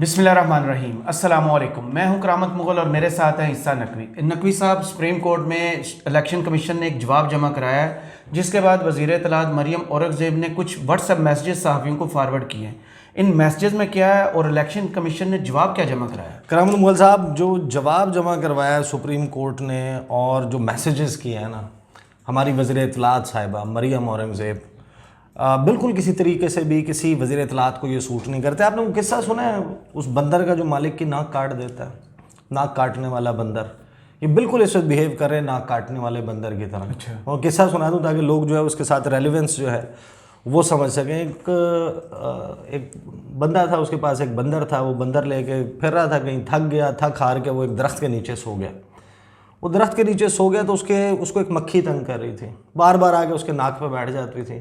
بسم اللہ الرحمن الرحیم۔ السلام علیکم، میں ہوں کرامت مغل اور میرے ساتھ ہیں عیسیٰ نقوی۔ نقوی صاحب، سپریم کورٹ میں الیکشن کمیشن نے ایک جواب جمع کرایا ہے، جس کے بعد وزیر اطلاعات مریم اورنگزیب نے کچھ واٹس ایپ میسیجز صحافیوں کو فارورڈ کیے ہیں۔ ان میسیجز میں کیا ہے اور الیکشن کمیشن نے جواب کیا جمع کرایا ہے؟ کرامت مغل صاحب، جو جواب جمع کروایا ہے سپریم کورٹ نے اور جو میسیجز کیے ہیں نا ہماری وزیر اطلاعات صاحبہ مریم اورنگزیب، بالکل کسی طریقے سے بھی کسی وزیر اطلاعات کو یہ سوٹ نہیں کرتے۔ آپ نے وہ قصہ سنا ہے اس بندر کا جو مالک کی ناک کاٹ دیتا ہے، ناک کاٹنے والا بندر؟ یہ بالکل اس وقت بیہیو کر رہے ہیں ناک کاٹنے والے بندر کی طرح۔ اور قصہ سنا دوں تاکہ لوگ جو ہے اس کے ساتھ ریلیونس جو ہے وہ سمجھ سکیں۔ ایک بندہ تھا، اس کے پاس ایک بندر تھا، وہ بندر لے کے پھر رہا تھا، کہیں تھک گیا، تھک ہار کے وہ ایک درخت کے نیچے سو گیا۔ وہ درخت کے نیچے سو گیا تو اس کو ایک مکھی تنگ کر رہی تھی، بار بار آ کے اس کے ناک پہ بیٹھ جاتی تھی۔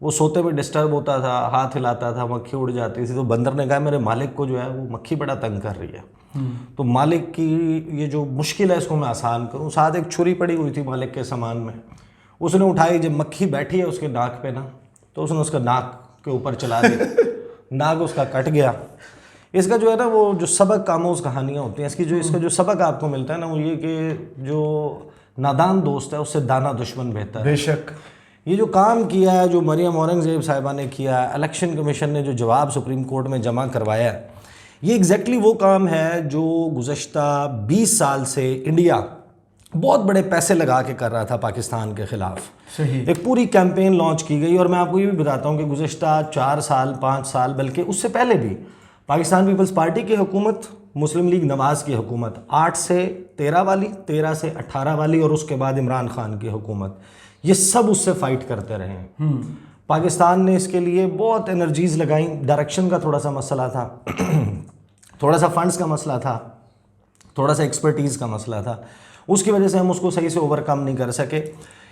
وہ سوتے میں ڈسٹرب ہوتا تھا، ہاتھ ہلاتا تھا، مکھی اڑ جاتی تھی۔ تو بندر نے کہا میرے مالک کو جو ہے وہ مکھی بڑا تنگ کر رہی ہے، تو مالک کی یہ جو مشکل ہے اس کو میں آسان کروں۔ ساتھ ایک چھری پڑی ہوئی تھی مالک کے سامان میں، اس نے اٹھائی، جب مکھی بیٹھی ہے اس کے ناک پہ نا تو اس نے اس کا ناک کے اوپر چلا دی، ناک اس کا کٹ گیا۔ اس کا جو ہے نا وہ جو سبق آموز کہانیاں ہوتی ہیں، اس کا جو سبق آپ کو ملتا ہے نا وہ یہ کہ جو نادان دوست ہے اس سے دانا دشمن بہتر ہے۔ بے شک یہ جو کام کیا ہے، جو مریم اورنگزیب صاحبہ نے کیا ہے، الیکشن کمیشن نے جو جواب سپریم کورٹ میں جمع کروایا ہے، یہ ایگزیکٹلی وہ کام ہے جو گزشتہ 20 سال سے انڈیا بہت بڑے پیسے لگا کے کر رہا تھا پاکستان کے خلاف۔ صحیح، ایک پوری کیمپین لانچ کی گئی، اور میں آپ کو یہ بھی بتاتا ہوں کہ گزشتہ 4 سال 5 سال بلکہ اس سے پہلے بھی پاکستان پیپلز پارٹی کی حکومت، مسلم لیگ نواز کی حکومت 8 سے 13 والی، 13 سے 18 والی، اور اس کے بعد عمران خان کی حکومت، یہ سب اس سے فائٹ کرتے رہے ہیں۔ پاکستان نے اس کے لیے بہت انرجیز لگائیں۔ ڈائریکشن کا تھوڑا سا مسئلہ تھا، تھوڑا سا فنڈز کا مسئلہ تھا، تھوڑا سا ایکسپرٹیز کا مسئلہ تھا، اس کی وجہ سے ہم اس کو صحیح سے اوورکم نہیں کر سکے۔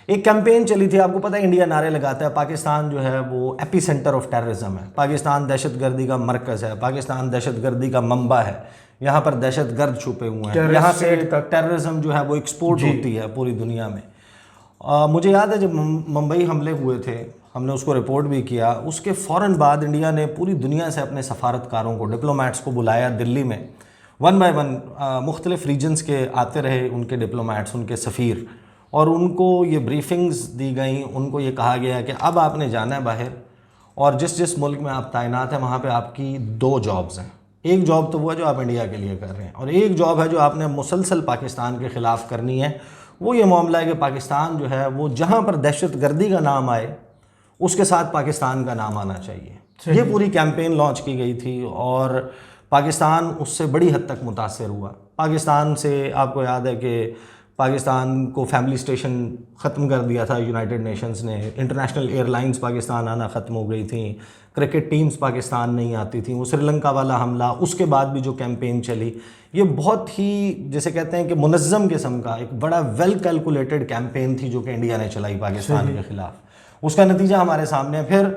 ایک کیمپین چلی تھی، آپ کو پتہ ہے انڈیا نعرے لگاتا ہے پاکستان جو ہے وہ ایپی سینٹر آف ٹیررزم ہے، پاکستان دہشت گردی کا مرکز ہے، پاکستان دہشت گردی کا منبع ہے، یہاں پر دہشت گرد چھپے ہوئے ہیں، یہاں سے ٹیررزم جو ہے وہ ایکسپورٹ ہوتی ہے پوری دنیا میں۔ مجھے یاد ہے جب ممبئی حملے ہوئے تھے، ہم نے اس کو رپورٹ بھی کیا، اس کے فوراً بعد انڈیا نے پوری دنیا سے اپنے سفارتکاروں کو، ڈپلومیٹس کو بلایا دلی میں، 1 بائی 1 مختلف ریجنز کے آتے رہے ان کے ڈپلومیٹس، ان کے سفیر، اور ان کو یہ بریفنگز دی گئیں، ان کو یہ کہا گیا کہ اب آپ نے جانا ہے باہر، اور جس ملک میں آپ تعینات ہیں وہاں پہ آپ کی 2 جابز ہیں۔ ایک جاب تو وہ ہے جو آپ انڈیا کے لیے کر رہے ہیں، اور ایک جاب ہے جو آپ نے مسلسل پاکستان کے خلاف کرنی ہے۔ وہ یہ معاملہ ہے کہ پاکستان جو ہے وہ جہاں پر دہشت گردی کا نام آئے اس کے ساتھ پاکستان کا نام آنا چاہیے۔ یہ پوری کیمپین لانچ کی گئی تھی، اور پاکستان اس سے بڑی حد تک متاثر ہوا۔ پاکستان سے آپ کو یاد ہے کہ پاکستان کو فیملی اسٹیشن ختم کر دیا تھا یونائٹڈ نیشنز نے، انٹرنیشنل ایئر لائنز پاکستان آنا ختم ہو گئی تھیں، کرکٹ ٹیمز پاکستان نہیں آتی تھیں، وہ سری لنکا والا حملہ، اس کے بعد بھی جو کیمپین چلی، یہ بہت ہی جسے کہتے ہیں کہ منظم قسم کا ایک بڑا ویل کیلکولیٹڈ کیمپین تھی جو کہ انڈیا نے چلائی پاکستان کے خلاف۔ اس کا نتیجہ ہمارے سامنے ہے۔ پھر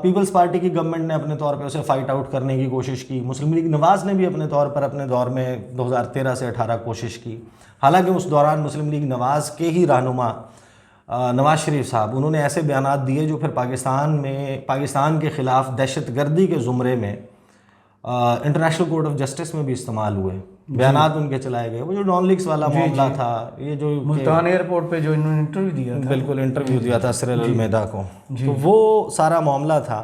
پیپلز پارٹی کی گورنمنٹ نے اپنے طور پہ اسے فائٹ آؤٹ کرنے کی کوشش کی، مسلم لیگ نواز نے بھی اپنے طور پر اپنے دور میں 2013 سے 18 کوشش کی، حالانکہ اس دوران مسلم لیگ نواز کے ہی رہنما نواز شریف صاحب، انہوں نے ایسے بیانات دیے جو پھر پاکستان کے خلاف دہشت گردی کے زمرے میں انٹرنیشنل کورٹ آف جسٹس میں بھی استعمال ہوئے، بیانات ان کے چلائے گئے۔ وہ جو نان لیگس والا معاملہ تھا، یہ جو ملتان ایئرپورٹ پہ جو انہوں نے انٹرویو دیا تھا، بالکل انٹرویو دیا تھا سریل المیدا کو، تو وہ سارا معاملہ تھا۔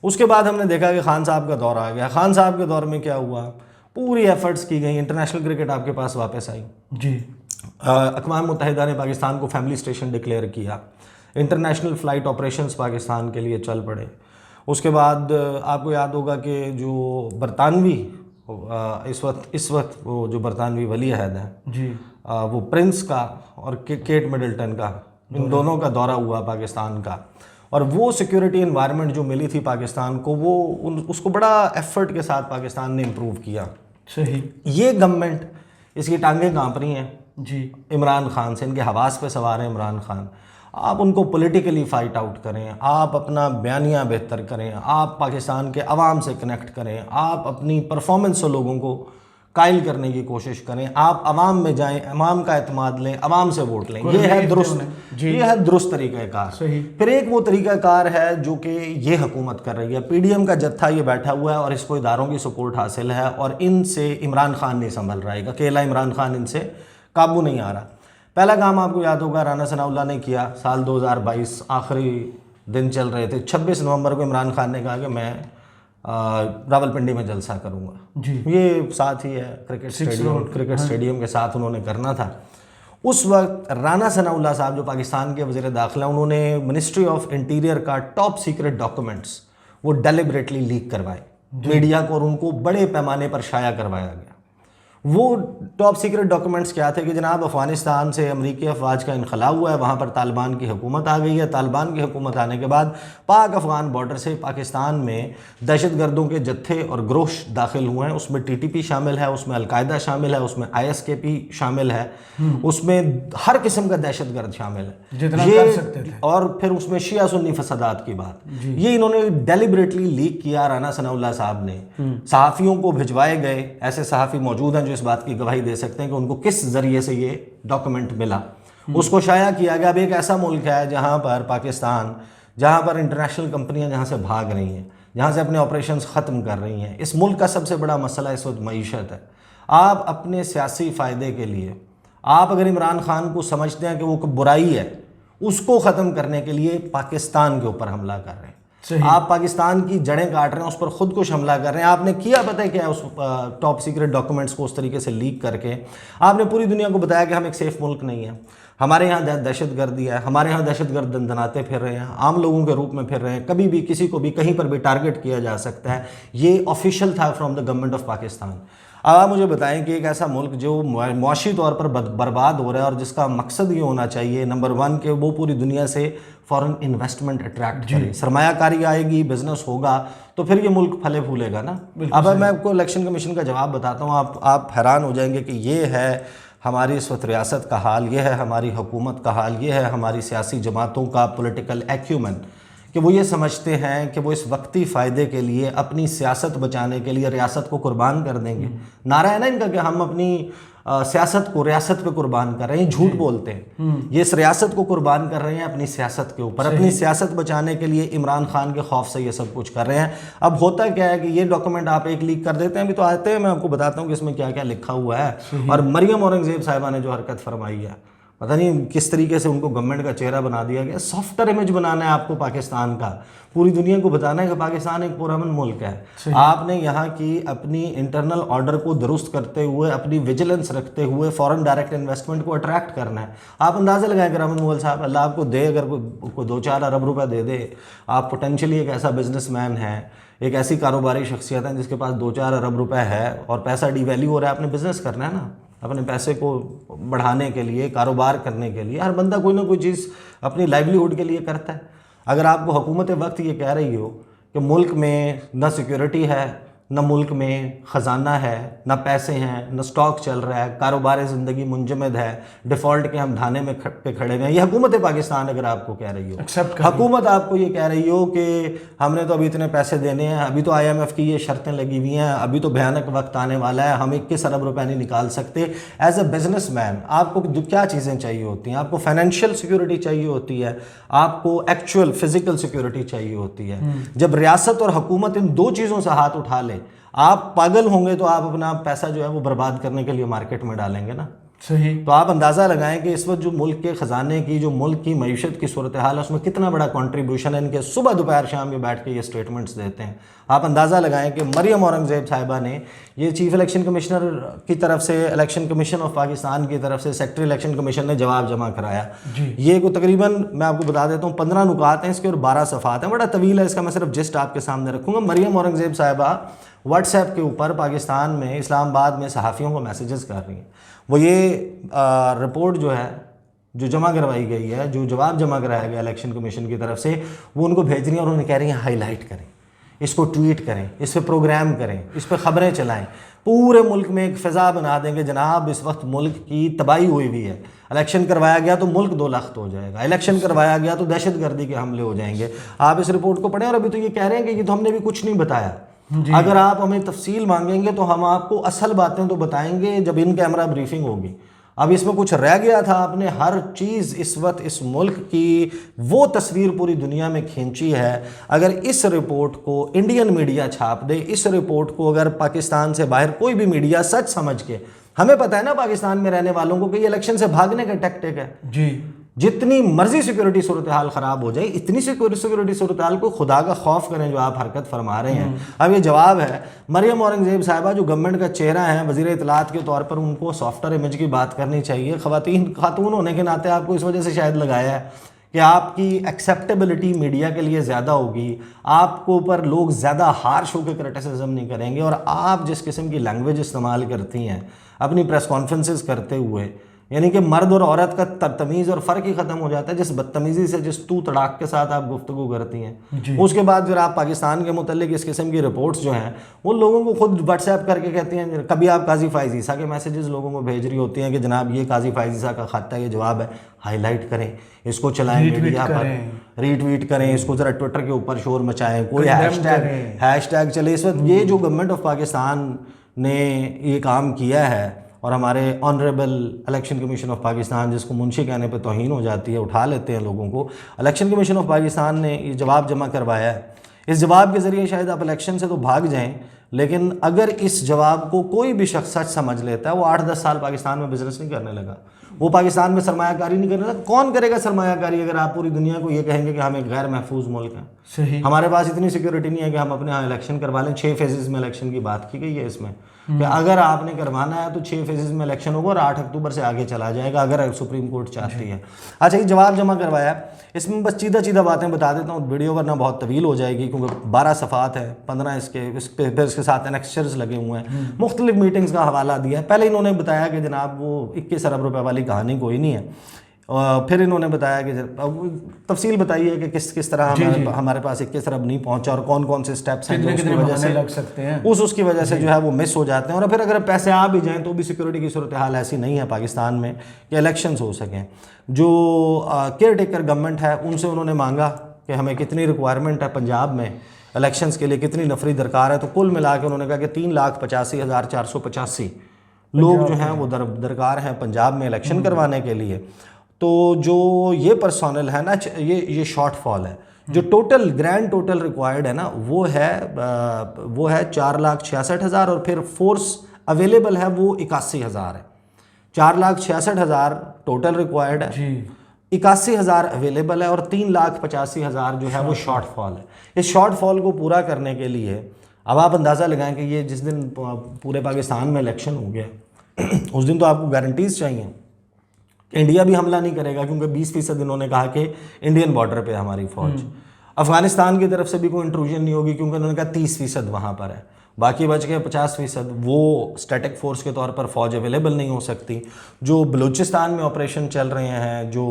اس کے بعد ہم نے دیکھا کہ خان صاحب کا دور آ گیا۔ خان صاحب کے دور میں کیا ہوا، پوری ایفرٹس کی گئیں، انٹرنیشنل کرکٹ آپ کے پاس واپس آئی، جی، اقوام متحدہ نے پاکستان کو فیملی اسٹیشن ڈکلیئر کیا، انٹرنیشنل فلائٹ آپریشنز پاکستان کے لیے چل پڑے۔ اس کے بعد آپ کو یاد ہوگا کہ جو برطانوی اس وقت وہ جو برطانوی ولی عہد ہیں، جی، وہ پرنس کا اور کیٹ مڈلٹن کا، ان دونوں کا دورہ ہوا پاکستان کا، اور وہ سیکیورٹی انوائرمنٹ جو ملی تھی پاکستان کو، وہ اس کو بڑا ایفرٹ کے ساتھ پاکستان نے امپروو کیا۔ صحیح، یہ گورنمنٹ، اس کی ٹانگیں کانپ رہی ہیں جی، عمران خان سے، ان کے حواس پہ سوار ہیں عمران خان۔ آپ ان کو پولیٹیکلی فائٹ آؤٹ کریں، آپ اپنا بیانیہ بہتر کریں، آپ پاکستان کے عوام سے کنیکٹ کریں، آپ اپنی پرفارمنس سے لوگوں کو قائل کرنے کی کوشش کریں، آپ عوام میں جائیں، عوام کا اعتماد لیں، عوام سے ووٹ لیں، یہ ہے درست، یہ ہے درست طریقہ کار۔ پھر ایک وہ طریقہ کار ہے جو کہ یہ حکومت کر رہی ہے، پی ڈی ایم کا جتھا یہ بیٹھا ہوا ہے اور اس کو اداروں کی سپورٹ حاصل ہے اور ان سے عمران خان نہیں سنبھل رہا ہے، اکیلا عمران خان ان سے قابو نہیں آ رہا۔ پہلا کام آپ کو یاد ہوگا رانا ثناءاللہ نے کیا، سال 2022 آخری دن چل رہے تھے، 26 نومبر کو عمران خان نے کہا کہ میں راولپنڈی میں جلسہ کروں گا، یہ ساتھ ہی ہے کرکٹ سٹیڈیم کے ساتھ انہوں نے کرنا تھا۔ اس وقت رانا ثناءاللہ صاحب جو پاکستان کے وزیر داخلہ، انہوں نے منسٹری آف انٹیریئر کا ٹاپ سیکرٹ ڈاکومنٹس وہ ڈیلیبریٹلی لیک کروائے میڈیا کو، اور ان کو بڑے پیمانے پر شائع کروایا گیا۔ وہ ٹاپ سیکرٹ ڈاکومنٹس کیا تھے کہ جناب افغانستان سے امریکی افواج کا انخلا ہوا ہے، وہاں پر طالبان کی حکومت آ گئی ہے، طالبان کی حکومت آنے کے بعد پاک افغان بارڈر سے پاکستان میں دہشت گردوں کے جتھے اور گروہ داخل ہوئے ہیں، اس میں ٹی ٹی پی شامل ہے، اس میں القاعدہ شامل ہے، اس میں آئی ایس کے پی شامل ہے، اس میں ہر قسم کا دہشت گرد شامل ہے جتنا کر سکتے تھے، اور پھر اس میں شیعہ سنی فسادات کی بات، یہ انہوں نے ڈیلیبریٹلی لیک کیا رانا ثناءاللہ صاحب نے۔ صحافیوں کو بھجوائے گئے، ایسے صحافی موجود ہیں جو اس بات کی گواہی دے سکتے ہیں کہ ان کو کس ذریعے سے یہ ڈاکومنٹ ملا، اس کو شائع کیا گیا۔ اب ایک ایسا ملک ہے جہاں پر پاکستان، جہاں پر انٹرنیشنل کمپنیاں جہاں سے بھاگ رہی ہیں، جہاں سے اپنے آپریشنز ختم کر رہی ہیں، اس ملک کا سب سے بڑا مسئلہ اس وقت معیشت ہے۔ آپ اپنے سیاسی فائدے کے لیے، آپ اگر عمران خان کو سمجھتے ہیں کہ وہ برائی ہے، اس کو ختم کرنے کے لیے پاکستان کے اوپر حملہ کر رہے ہیں، آپ پاکستان کی جڑیں کاٹ رہے ہیں، اس پر خود کش حملہ کر رہے ہیں۔ آپ نے کیا پتہ ہے کیا اس ٹاپ سیکرٹ ڈاکومنٹس کو اس طریقے سے لیک کر کے آپ نے پوری دنیا کو بتایا کہ ہم ایک سیف ملک نہیں ہیں، ہمارے یہاں دہشت گردی ہے، ہمارے یہاں دہشت گرد دندناتے پھر رہے ہیں، عام لوگوں کے روپ میں پھر رہے ہیں، کبھی بھی کسی کو بھی کہیں پر بھی ٹارگٹ کیا جا سکتا ہے۔ یہ آفیشیل تھا from the government of Pakistan. اب آپ مجھے بتائیں کہ ایک ایسا ملک جو معاشی طور پر برباد ہو رہا ہے اور جس کا مقصد یہ ہونا چاہیے نمبر 1 کہ وہ پوری دنیا سے فورن انویسٹمنٹ اٹریکٹ کرے، سرمایہ کاری آئے گی، بزنس ہوگا تو پھر یہ ملک پھلے پھولے گا نا۔ اب میں آپ کو الیکشن کمیشن کا جواب بتاتا ہوں، آپ حیران ہو جائیں گے کہ یہ ہے ہماری اس وقت ریاست کا حال، یہ ہے ہماری حکومت کا حال، یہ ہے ہماری سیاسی جماعتوں کا پولیٹیکل ایکیومن، کہ وہ یہ سمجھتے ہیں کہ وہ اس وقتی فائدے کے لیے، اپنی سیاست بچانے کے لیے ریاست کو قربان کر دیں گے۔ نعرہ ہے نا ان کا کہ ہم اپنی سیاست کو ریاست پہ قربان کر رہے ہیں، جھوٹ بولتے ہیں، یہ اس ریاست کو قربان کر رہے ہیں اپنی سیاست کے اوپر، اپنی سیاست بچانے کے لیے عمران خان کے خوف سے یہ سب کچھ کر رہے ہیں۔ اب ہوتا کیا ہے کہ یہ ڈاکومنٹ آپ ایک لیک کر دیتے ہیں، ابھی تو آتے ہیں، میں آپ کو بتاتا ہوں کہ اس میں کیا کیا لکھا ہوا ہے۔ اور مریم اورنگزیب صاحبہ نے جو حرکت فرمائی ہے، پتہ نہیں کس طریقے سے ان کو گورنمنٹ کا چہرہ بنا دیا گیا، سافٹر امیج بنانا ہے آپ کو پاکستان کا، پوری دنیا کو بتانا ہے کہ پاکستان ایک پرامن ملک ہے۔ آپ نے یہاں کی اپنی انٹرنل آرڈر کو درست کرتے ہوئے، اپنی ویجیلنس رکھتے ہوئے فورن ڈائریکٹ انویسٹمنٹ کو اٹریکٹ کرنا ہے۔ آپ اندازہ لگائیں کہ رحمت مغل صاحب، اللہ آپ کو دے، اگر کوئی 2-4 ارب روپے دے دے، آپ پوٹینشلی ایک ایسا بزنس مین ہے، ایک ایسی کاروباری شخصیت ہے جس کے پاس 2-4 ارب روپے ہے اور پیسہ ڈی ویلیو ہو رہا ہے، آپ نے بزنس کرنا ہے نا، اپنے پیسے کو بڑھانے کے لیے، کاروبار کرنے کے لیے۔ ہر بندہ کوئی نہ کوئی چیز اپنی لائیولیہوڈ کے لیے کرتا ہے۔ اگر آپ کو حکومت وقت یہ کہہ رہی ہو کہ ملک میں نہ سیکیورٹی ہے، نہ ملک میں خزانہ ہے، نہ پیسے ہیں، نہ سٹاک چل رہا ہے، کاروبار زندگی منجمد ہے، ڈیفالٹ کے ہم دھانے میں پہ کھڑے ہوئے ہیں، یہ حکومت پاکستان اگر آپ کو کہہ رہی ہو، حکومت آپ کو یہ کہہ رہی ہو کہ ہم نے تو ابھی اتنے پیسے دینے ہیں، ابھی تو IMF کی یہ شرطیں لگی ہوئی ہیں، ابھی تو بھیانک وقت آنے والا ہے، ہم 21 ارب روپے نہیں نکال سکتے۔ ایز اے بزنس مین آپ کو کیا چیزیں چاہیے ہوتی ہیں؟ آپ کو فائنینشیل سیکیورٹی چاہیے ہوتی ہے، آپ کو ایکچوئل فزیکل سیکیورٹی چاہیے ہوتی ہے۔ جب ریاست اور حکومت ان دو چیزوں سے ہاتھ اٹھا لے، آپ پاگل ہوں گے تو آپ اپنا پیسہ جو ہے وہ برباد کرنے کے لیے مارکیٹ میں ڈالیں گے نا۔ صحیح۔ تو آپ اندازہ لگائیں کہ اس وقت جو ملک کے خزانے کی، جو ملک کی معیشت کی صورتحال ہے، اس میں کتنا بڑا کنٹریبیوشن ہے ان کے۔ صبح دوپہر شام یہ بیٹھ کے یہ سٹیٹمنٹس دیتے ہیں۔ آپ اندازہ لگائیں کہ مریم اورنگزیب صاحبہ نے یہ چیف الیکشن کمشنر کی طرف سے، الیکشن کمیشن آف پاکستان کی طرف سے سیکٹری الیکشن کمیشن نے جواب جمع کرایا۔ یہ کو تقریباً میں آپ کو بتا دیتا ہوں 15 نکات ہیں اس کے اور 12 صفحات ہیں، بڑا طویل ہے اس کا، میں صرف جسٹ آپ کے سامنے رکھوں گا۔ مریم اورنگزیب صاحبہ واٹس ایپ کے اوپر پاکستان میں، اسلام آباد میں صحافیوں کو میسیجز کر رہی ہیں۔ وہ یہ رپورٹ جو ہے، جو جمع کروائی گئی ہے، جو جواب جمع کرایا گیا الیکشن کمیشن کی طرف سے، وہ ان کو بھیج رہی ہیں اور انہیں کہہ رہی ہیں ہائی لائٹ کریں، اس کو ٹویٹ کریں، اس پہ پروگرام کریں، اس پہ خبریں چلائیں، پورے ملک میں ایک فضا بنا دیں کہ جناب اس وقت ملک کی تباہی ہوئی ہوئی ہے، الیکشن کروایا گیا تو ملک 2 لخت ہو جائے گا، الیکشن کروایا گیا تو دہشت گردی کے حملے ہو جائیں گے۔ آپ اس رپورٹ کو پڑھیں، اور ابھی تو یہ کہہ رہے ہیں کہ یہ تو ہم نے بھی کچھ نہیں بتایا، اگر آپ ہمیں تفصیل مانگیں گے تو ہم آپ کو اصل باتیں تو بتائیں گے جب ان کیمرہ بریفنگ ہوگی. اب اس میں کچھ رہ گیا تھا، آپ نے ہر چیز اس وقت اس ملک کی وہ تصویر پوری دنیا میں کھینچی ہے. اگر اس رپورٹ کو انڈین میڈیا چھاپ دے، اس رپورٹ کو اگر پاکستان سے باہر کوئی بھی میڈیا سچ سمجھ کے، ہمیں پتہ ہے نا پاکستان میں رہنے والوں کو کہ یہ الیکشن سے بھاگنے کا ٹیکٹک ہے. جی، جتنی مرضی سیکورٹی صورتحال خراب ہو جائے، اتنی سیکورٹی صورتحال کو خدا کا خوف کریں جو آپ حرکت فرما رہے ہیں. اب یہ جواب ہے مریم اورنگزیب صاحبہ جو گورنمنٹ کا چہرہ ہیں، وزیر اطلاعات کے طور پر ان کو سافٹر امیج کی بات کرنی چاہیے. خاتون ہونے کے ناطے آپ کو اس وجہ سے شاید لگایا ہے کہ آپ کی ایکسیپٹیبلٹی میڈیا کے لیے زیادہ ہوگی، آپ کو اوپر لوگ زیادہ ہارش ہو کے کرٹیسزم نہیں کریں گے. اور آپ جس قسم کی لینگویج استعمال کرتی ہیں اپنی پریس کانفرنسز کرتے ہوئے، یعنی کہ مرد اور عورت کا تمیز اور فرق ہی ختم ہو جاتا ہے. جس بدتمیزی سے، جس تو تڑاک کے ساتھ آپ گفتگو کرتی ہیں، اس کے بعد پھر آپ پاکستان کے متعلق اس قسم کی رپورٹس جو ہیں وہ لوگوں کو خود واٹس ایپ کر کے کہتی ہیں. کبھی آپ قاضی فائز عیسیٰ کے میسیجز لوگوں کو بھیج رہی ہوتی ہیں کہ جناب یہ قاضی فائز عیسیٰ کا خط ہے، یہ جواب ہے، ہائی لائٹ کریں اس کو، چلائیں میڈیا پر، ری ٹویٹ کریں اس کو، ذرا ٹویٹر کے اوپر شور مچائیں، کوئی ہیش ٹیگ چلے. اس وقت یہ جو گورنمنٹ آف پاکستان نے یہ کام کیا ہے اور ہمارے honourable election commission of Pakistan, جس کو منشی کہنے پہ توہین ہو جاتی ہے، اٹھا لیتے ہیں لوگوں کو، الیکشن کمیشن آف پاکستان نے یہ جواب جمع کروایا ہے. اس جواب کے ذریعے شاید آپ الیکشن سے تو بھاگ جائیں، لیکن اگر اس جواب کو کوئی بھی شخص سچ سمجھ لیتا ہے، وہ 8-10 سال پاکستان میں بزنس نہیں کرنے لگا، وہ پاکستان میں سرمایہ کاری نہیں کرنے لگا. کون کرے گا سرمایہ کاری اگر آپ پوری دنیا کو یہ کہیں گے کہ ہم ایک غیر محفوظ ملک ہیں؟ صحیح. ہمارے پاس اتنی سیکورٹی نہیں ہے کہ ہم اپنے ہاں الیکشن کروا لیں. 6 فیزز میں الیکشن کی بات کی گئی ہے اس میں کہ اگر آپ نے کروانا ہے تو 6 فیزز میں الیکشن ہوگا اور 8 اکتوبر سے آگے چلا جائے گا اگر سپریم کورٹ چاہتی ہے. اچھا، یہ جواب جمع کروایا ہے، اس میں بس چیدہ باتیں بتا دیتا ہوں، ویڈیو ورنہ بہت طویل ہو جائے گی کیونکہ 12 صفحات ہیں، 15 اس کے ساتھ انیکسچرز لگے ہوئے ہیں، مختلف میٹنگز کا حوالہ دیا ہے. پہلے انہوں نے بتایا کہ جناب وہ 21 ارب روپے والی کہانی کوئی نہیں ہے، اور پھر انہوں نے بتایا کہ تفصیل بتائیے کہ کس طرح ہمارے پاس 21 ارب نہیں پہنچا اور کون کون سے سٹیپس ہیں جو اس کی وجہ سے لگ سکتے ہیں، اس کی وجہ سے جو ہے وہ مس ہو جاتے ہیں. اور پھر اگر پیسے آ بھی جائیں تو بھی سیکورٹی کی صورتحال ایسی نہیں ہے پاکستان میں کہ الیکشنز ہو سکیں. جو کیئر ٹیکر گورنمنٹ ہے ان سے انہوں نے مانگا کہ ہمیں کتنی ریکوائرمنٹ ہے پنجاب میں الیکشنز کے لیے، کتنی نفری درکار ہے، تو کل ملا کے انہوں نے کہا کہ 3,85,485 لوگ جو ہیں وہ درکار ہیں پنجاب میں الیکشن کروانے کے لیے. تو جو یہ پرسونل ہے نا، یہ شارٹ فال ہے. جو ٹوٹل گرینڈ ٹوٹل ریکوائرڈ ہے نا وہ ہے 4,66,000 اور پھر فورس اویلیبل ہے وہ 81,000 ہے. 4,66,000 ٹوٹل ریکوائرڈ ہے، 81,000 اویلیبل ہے اور 3,85,000 جو ہے وہ شارٹ فال ہے. اس شارٹ فال کو پورا کرنے کے لیے اب آپ اندازہ لگائیں کہ یہ جس دن پورے پاکستان میں الیکشن ہو گیا اس دن تو آپ کو گارنٹیز چاہیے کہ انڈیا بھی حملہ نہیں کرے گا، کیونکہ 20% انہوں نے کہا کہ انڈین بارڈر پہ ہماری فوج. افغانستان کی طرف سے بھی کوئی انٹروژن نہیں ہوگی کیونکہ انہوں نے کہا 30% وہاں پر ہے، باقی بچ گئے 50%. وہ اسٹیٹک فورس کے طور پر فوج اویلیبل نہیں ہو سکتی. جو بلوچستان میں آپریشن چل رہے ہیں، جو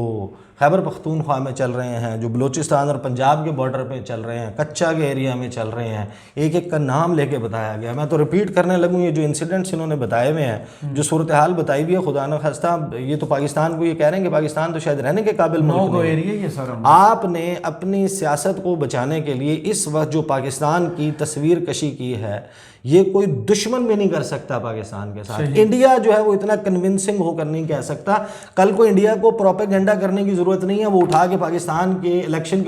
خیبر پختونخوا میں چل رہے ہیں، جو بلوچستان اور پنجاب کے بارڈر پہ چل رہے ہیں، کچا کے ایریا میں چل رہے ہیں، ایک ایک کا نام لے کے بتایا گیا. میں تو ریپیٹ کرنے لگوں، یہ جو انسیڈنٹس انہوں نے بتائے ہوئے ہیں، جو صورتحال بتائی ہوئی ہے، خدا نہ خواستہ یہ تو پاکستان کو یہ کہہ رہے ہیں کہ پاکستان تو شاید رہنے کے قابل ملک نہیں. آپ نے اپنی سیاست کو بچانے کے لیے اس وقت جو پاکستان کی تصویر کشی کی ہے، یہ کوئی دشمن بھی نہیں کر سکتا پاکستان کے ساتھ. انڈیا جو ہے وہ اتنا کنونسنگ ہو کر نہیں کہہ سکتا. کل کو انڈیا کو پروپیگنڈا کرنے کی ضرورت نہیں ہے، وہ اٹھا کے پاکستان کے الیکشن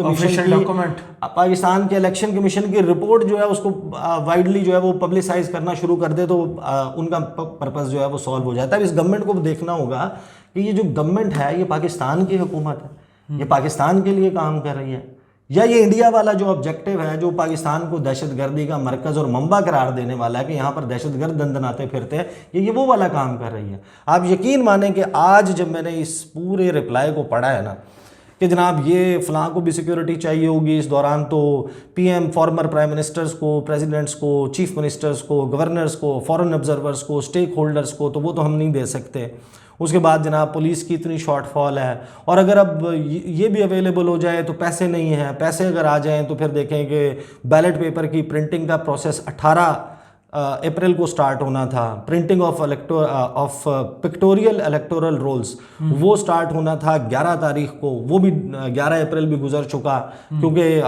کمیشن کی رپورٹ جو ہے اس کو وائڈلی جو ہے وہ پبلسائز کرنا شروع کر دے تو ان کا پرپس جو ہے وہ سالو ہو جاتا ہے. اس گورنمنٹ کو دیکھنا ہوگا کہ یہ جو گورنمنٹ ہے یہ پاکستان کی حکومت ہے، یہ پاکستان کے لیے کام کر رہی ہے، یا یہ انڈیا والا جو آبجیکٹیو ہے جو پاکستان کو دہشت گردی کا مرکز اور منبع قرار دینے والا ہے کہ یہاں پر دہشت گرد دندناتے پھرتے ہیں، یہ وہ والا کام کر رہی ہے. آپ یقین مانیں کہ آج جب میں نے اس پورے رپلائی کو پڑھا ہے نا کہ جناب یہ فلاں کو بھی سیکیورٹی چاہیے ہوگی اس دوران، تو P M former prime ministers کو، پریزیڈنٹس کو، چیف منسٹرز کو، گورنرز کو، فورن آبزرورز کو، اسٹیک ہولڈرز کو، تو وہ تو ہم نہیں دے سکتے. اس کے بعد جناب پولیس کی اتنی شارٹ فال ہے، اور اگر اب یہ بھی اویلیبل ہو جائے تو پیسے نہیں ہیں. پیسے اگر آ جائیں تو پھر دیکھیں کہ بیلٹ پیپر کی پرنٹنگ کا پروسیس 18 اپریل کو سٹارٹ ہونا تھا. Printing of pictorial electoral rolls وہ سٹارٹ ہونا تھا 11 تاریخ کو، وہ بھی 11 اپریل بھی گزر چکا، کیونکہ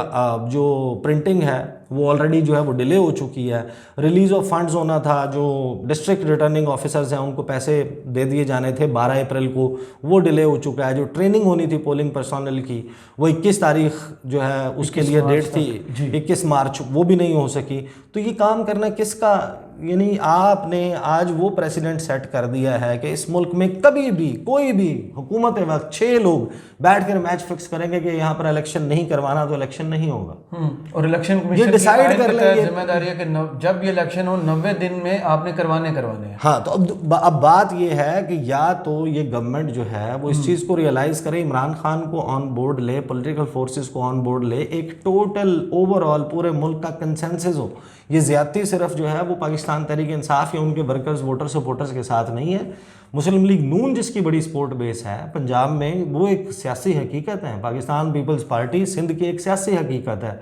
جو پرنٹنگ ہے وہ آلریڈی جو ہے وہ ڈیلے ہو چکی ہے. ریلیز آف فنڈز ہونا تھا, جو ڈسٹرکٹ ریٹرننگ آفیسرز ہیں ان کو پیسے دے دیے جانے تھے 12 اپریل کو, وہ ڈیلے ہو چکا ہے. جو ٹریننگ ہونی تھی پولنگ پرسونل کی وہ 21 تاریخ جو ہے اس کے لیے ڈیٹ تھی 21 مارچ, وہ بھی نہیں ہو سکی. تو یہ کام کرنا کس کا, یعنی آپ نے آج وہ پریسیڈنٹ سیٹ کر دیا ہے کہ اس ملک میں کبھی بھی کوئی بھی حکومت وقت 6 لوگ بیٹھ کر میچ فکس کریں گے کہ یہاں پر الیکشن نہیں کروانا تو الیکشن نہیں ہوگا. اور الیکشن یہ ڈیسائیڈ کر لیں گے, ذمہ داری ہے کہ جب یہ الیکشن ہو 90 دن میں آپ نے کروانے ہیں. ہاں, تو اب بات یہ ہے کہ یا تو یہ گورنمنٹ جو ہے وہ اس چیز کو ریئلائز کرے, عمران خان کو آن بورڈ لے, پولیٹیکل فورسز کو آن بورڈ لے, ایک ٹوٹل اوور آل پورے ملک کا کنسنسس ہو. یہ زیادتی صرف جو ہے وہ پاکستان تحریک انصاف یا ان کے ورکرز ووٹر سپورٹرز کے ساتھ نہیں ہے. مسلم لیگ نون جس کی بڑی سپورٹ بیس ہے پنجاب میں, وہ ایک سیاسی حقیقت ہے. پاکستان پیپلز پارٹی سندھ کی ایک سیاسی حقیقت ہے.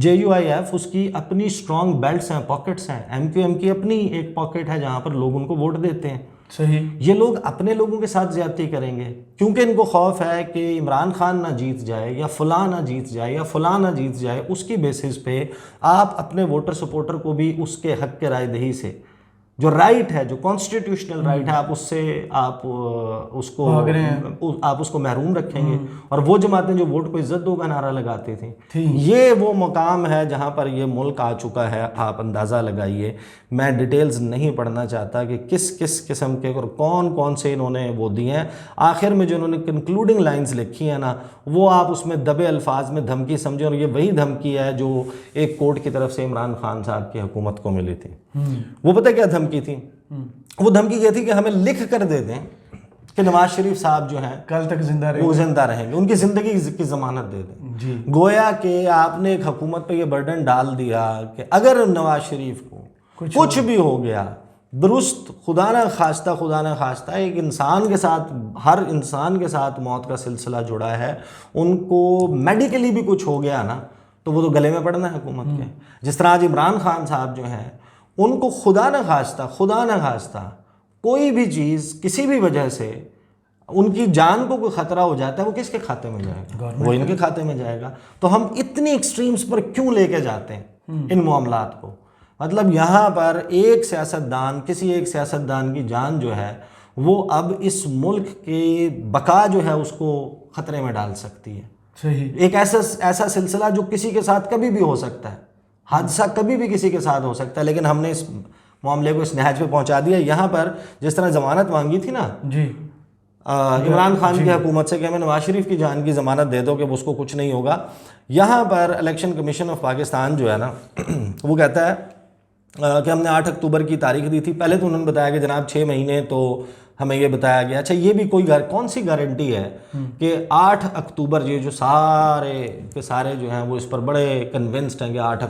JUIF اس کی اپنی سٹرونگ بیلٹس ہیں, پاکٹس ہیں. MQM کی اپنی ایک پاکٹ ہے جہاں پر لوگ ان کو ووٹ دیتے ہیں. صحیح. یہ لوگ اپنے لوگوں کے ساتھ زیادتی کریں گے کیونکہ ان کو خوف ہے کہ عمران خان نہ جیت جائے یا فلاں نہ جیت جائے یا فلاں نہ جیت جائے. اس کی بیسس پہ آپ اپنے ووٹر سپورٹر کو بھی اس کے حق کے رائے دہی سے, جو رائٹ ہے, جو کانسٹیٹیوشنل رائٹ ہے, آپ اس سے آپ اس کو محروم رکھیں گے. اور وہ جماعتیں جو ووٹ کو عزت دو کا نعرہ لگاتی تھیں, یہ وہ مقام ہے جہاں پر یہ ملک آ چکا ہے. آپ اندازہ لگائیے. میں ڈیٹیلز نہیں پڑھنا چاہتا کہ کس کس قسم کے اور کون کون سے انہوں نے وہ دیے ہیں. آخر میں جو انہوں نے کنکلوڈنگ لائنز لکھی ہیں نا, وہ آپ اس میں دبے الفاظ میں دھمکی سمجھیں, اور یہ وہی دھمکی ہے جو ایک کورٹ کی طرف سے عمران خان صاحب کی حکومت کو ملی تھی. وہ پتہ کیا دھمکی تھی؟ وہ دھمکی یہ تھی کہ ہمیں لکھ کر دے دیں کہ نواز شریف صاحب جو ہیں کل تک وہ زندہ رہیں گے, ان کی زندگی کی ضمانت دے دیں. گویا کہ آپ نے ایک حکومت پہ یہ برڈن ڈال دیا کہ اگر نواز شریف کو کچھ بھی ہو گیا, درست خدا نہ خواستہ ایک انسان کے ساتھ, ہر انسان کے ساتھ موت کا سلسلہ جڑا ہے, ان کو میڈیکلی بھی کچھ ہو گیا نا تو وہ تو گلے میں پڑنا ہے حکومت کے. جس طرح آج عمران خان صاحب جو ہیں, ان کو خدا نہ خواستہ کوئی بھی چیز کسی بھی وجہ سے ان کی جان کو کوئی خطرہ ہو جاتا ہے, وہ کس کے کھاتے میں جائے گا؟ وہ ان کے کھاتے میں جائے گا. تو ہم اتنی ایکسٹریمز پر کیوں لے کے جاتے ہیں ان معاملات کو؟ مطلب یہاں پر کسی ایک سیاستدان کی جان جو ہے وہ اب اس ملک کی بقا جو ہے اس کو خطرے میں ڈال سکتی ہے. صحیح. ایک ایسا سلسلہ جو کسی کے ساتھ کبھی بھی ہو سکتا ہے, حادثہ کبھی بھی کسی کے ساتھ ہو سکتا ہے, لیکن ہم نے اس معاملے کو اس نہج پہ پہنچا دیا. یہاں پر جس طرح ضمانت مانگی تھی نا عمران خان کی حکومت سے کہ ہمیں نواز شریف کی جان کی ضمانت دے دو کہ اس کو کچھ نہیں ہوگا, یہاں پر الیکشن کمیشن آف پاکستان جو ہے نا وہ کہتا ہے کہ ہم نے 8 اکتوبر کی تاریخ دی تھی. پہلے تو انہوں نے بتایا کہ جناب 6 مہینے, تو ہمیں یہ بتایا گیا. اچھا, یہ بھی کون سی گارنٹی ہے کہ 8 اکتوبر یہ جو سارے جو ہیں وہ اس پر بڑے کنونسڈ ہیں کہ 8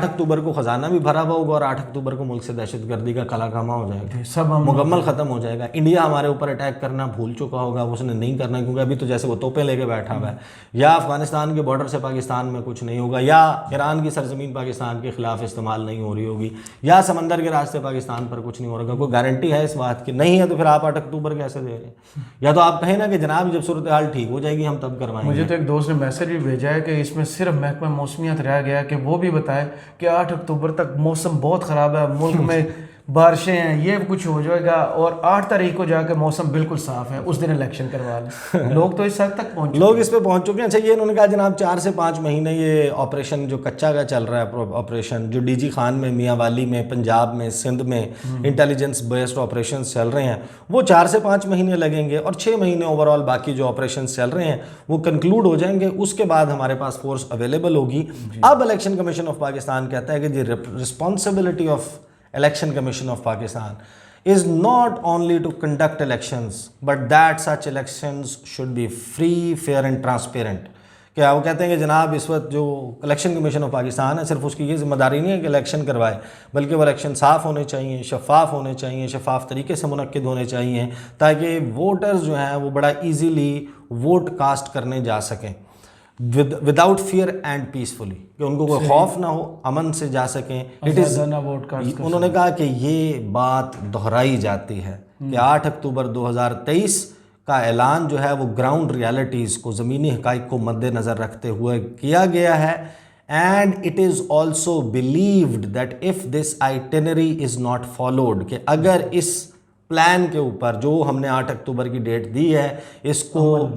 اکتوبر کو خزانہ بھی بھرا ہوا ہوگا اور 8 اکتوبر کو ملک سے دہشت گردی کا کلا کامہ ہو جائے گا, سب مکمل ختم ہو جائے گا. انڈیا ہمارے اوپر اٹیک کرنا بھول چکا ہوگا, اس نے نہیں کرنا کیونکہ ابھی تو جیسے وہ توپیں لے کے بیٹھا ہوا ہے. یا افغانستان کے بارڈر سے پاکستان میں کچھ نہیں ہوگا, یا ایران کی سرزمین پاکستان کے خلاف استعمال نہیں ہو رہی ہوگی, یا سمندر کے راستے پاکستان پر کچھ نہیں ہو رہا. کوئی گارنٹی ہے اس بات کی؟ نہیں ہے. تو پھر آپ 8 اکتوبر کیسے دے رہے ہیں؟ یا تو آپ کہیں نا کہ جناب جب صورتحال ٹھیک ہو جائے گی ہم تب کروائیں گے. مجھے تو ایک دوست نے میسج بھی بھیجا ہے کہ اس میں صرف محکمہ موسمیات رہ گیا کہ وہ بھی بتائے کہ 8 اکتوبر تک موسم بہت خراب ہے, ملک میں بارشیں ہیں, یہ کچھ ہو جائے گا, اور 8 تاریخ کو جا کے موسم بالکل صاف ہے, اس دن الیکشن کروا لیں. لوگ تو اس حد تک اس پہ پہنچ چکے ہیں. اچھا, یہ انہوں نے کہا جناب 4 سے 5 مہینے یہ آپریشن جو کچا کا چل رہا ہے, آپریشن جو DG خان میں, میاں والی میں, پنجاب میں, سندھ میں انٹیلیجنس بیسڈ آپریشنز چل رہے ہیں, وہ 4 سے 5 مہینے لگیں گے, اور 6 مہینے اوور آل باقی جو آپریشنز چل رہے ہیں وہ کنکلوڈ ہو جائیں گے. اس کے بعد ہمارے پاس فورس اویلیبل ہوگی. اب الیکشن کمیشن آف پاکستان کہتا ہے کہ the responsibility of Election Commission of Pakistan is not only to conduct elections but that such elections should be free, fair and transparent. کیا وہ کہتے ہیں کہ جناب اس وقت جو الیکشن کمیشن آف پاکستان ہے صرف اس کی یہ ذمہ داری نہیں ہے کہ الیکشن کروائے, بلکہ وہ الیکشن صاف ہونے چاہیے, شفاف ہونے چاہیے, شفاف طریقے سے منعقد ہونے چاہیے, تاکہ ووٹرز جو ہیں وہ بڑا ایزیلی ووٹ کاسٹ کرنے جا سکیں وداؤٹ فیئر اینڈ پیسفلی, کہ ان کو کوئی خوف نہ ہو, امن سے جا سکیں. انہوں نے کہا کہ یہ بات دہرائی جاتی ہے کہ 8 اکتوبر 2023 کا اعلان جو ہے وہ گراؤنڈ ریالٹیز کو, زمینی حقائق کو مد نظر رکھتے ہوئے کیا گیا ہے. and it is also believed that if this itinerary is not followed, کہ اگر اس پلان کے اوپر جو ہم نے 8 اکتوبر کی ڈیٹ دی ہے اس کو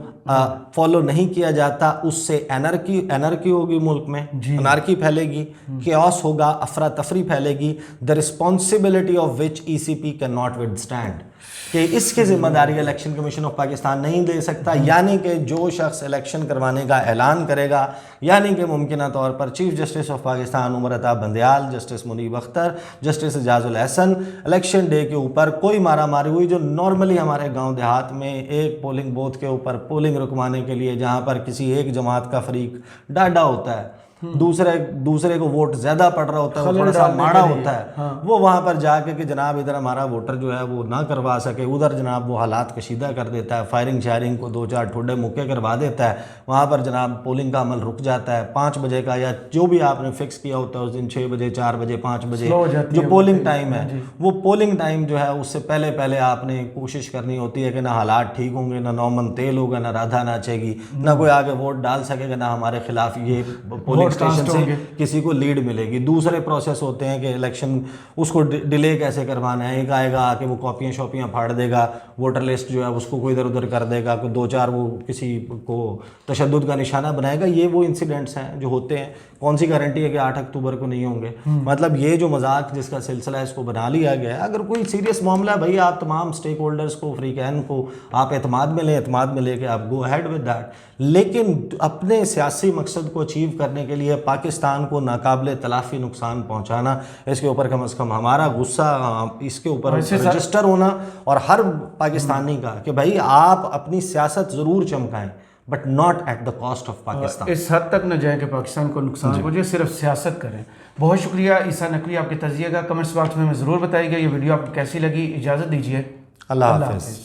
فالو نہیں کیا جاتا، اس سے انارکی ہوگی ملک میں، انارکی پھیلے گی، کیوس ہوگا، افراتفری پھیلے گی، the responsibility of which ECP cannot withstand، کہ اس کی ذمہ داری الیکشن کمیشن آف پاکستان نہیں لے سکتا، یعنی کہ جو شخص الیکشن کروانے کا اعلان کرے گا، یعنی کہ ممکنہ طور پر chief justice of Pakistan Umar Ata Bandial, justice Muneeb Akhtar, justice Ejaz al-Hasan, election day کے اوپر کوئی مارا ماری ہوئی جو نارملی ہمارے گاؤں دیہات میں ایک پولنگ بوتھ کے اوپر پولنگ رکوانے کے لیے جہاں پر کسی ایک جماعت کا فریق ڈاڈا ہوتا ہے، دوسرے کو ووٹ زیادہ پڑ رہا ہوتا ہے، وہ تھوڑا سا ماڑا ہوتا ہے، وہ وہاں پر جا کے کہ جناب ادھر ہمارا ووٹر جو ہے وہ نہ کروا سکے، ادھر جناب وہ حالات کشیدہ کر دیتا ہے، فائرنگ شائرنگ کو 2-4 ٹھوڈے مکے کروا دیتا ہے، وہاں پر جناب پولنگ کا عمل رک جاتا ہے، 5 بجے کا یا جو بھی آپ نے فکس کیا ہوتا ہے اس دن 6 بجے 4 بجے 5 بجے جو پولنگ ٹائم ہے، وہ پولنگ ٹائم جو ہے اس سے پہلے آپ نے کوشش کرنی ہوتی ہے کہ نہ حالات ٹھیک ہوں گے، نہ نومن تیل ہوگا، نہ رادھا ناچے گی، نہ کوئی آگے ووٹ ڈال سکے گا، نہ ہمارے خلاف یہ پولنگ اسٹیشن سے کسی کو لیڈ ملے گی۔ دوسرے پروسیس ہوتے ہیں کہ الیکشن اس کو ڈیلے کیسے کروانا ہے، ایک آئے گا آ کے وہ کاپیاں شاپیاں پھاڑ دے گا، ووٹر لسٹ جو ہے اس کو کوئی ادھر ادھر کر دے گا، کوئی 2-4 وہ کسی کو تشدد کا نشانہ بنائے گا، یہ وہ انسیڈنٹس ہیں جو ہوتے ہیں۔ کون سی گارنٹی ہے کہ 8 اکتوبر کو نہیں ہوں گے؟ مطلب یہ جو مذاق جس کا سلسلہ ہے اس کو بنا لیا گیا ہے۔ اگر کوئی سیریس معاملہ ہے بھائی، آپ تمام اسٹیک ہولڈرس کو، فریقین کو آپ اعتماد میں لے کے آپ گو ہیڈ ود دیٹ، لیکن اپنے سیاسی مقصد کو اچیو کرنے کے لیے پاکستان کو ناقابل تلافی نقصان پہنچانا، اس کے اوپر کم از کم ہمارا غصہ اس کے اوپر رجسٹر ہونا، اور ہر پاکستانی کا کہ بھائی آپ اپنی سیاست ضرور چمکائیں but not at the cost of پاکستان۔ اس حد تک نہ جائیں کہ پاکستان کو نقصان پہنچے، صرف سیاست کریں۔ بہت شکریہ عیسیٰ نقوی، آپ کے تجزیے کا کمنٹس باکس میں ضرور بتائیے گا۔ یہ ویڈیو آپ کو کیسی لگی؟ اجازت دیجیے، اللہ حافظ۔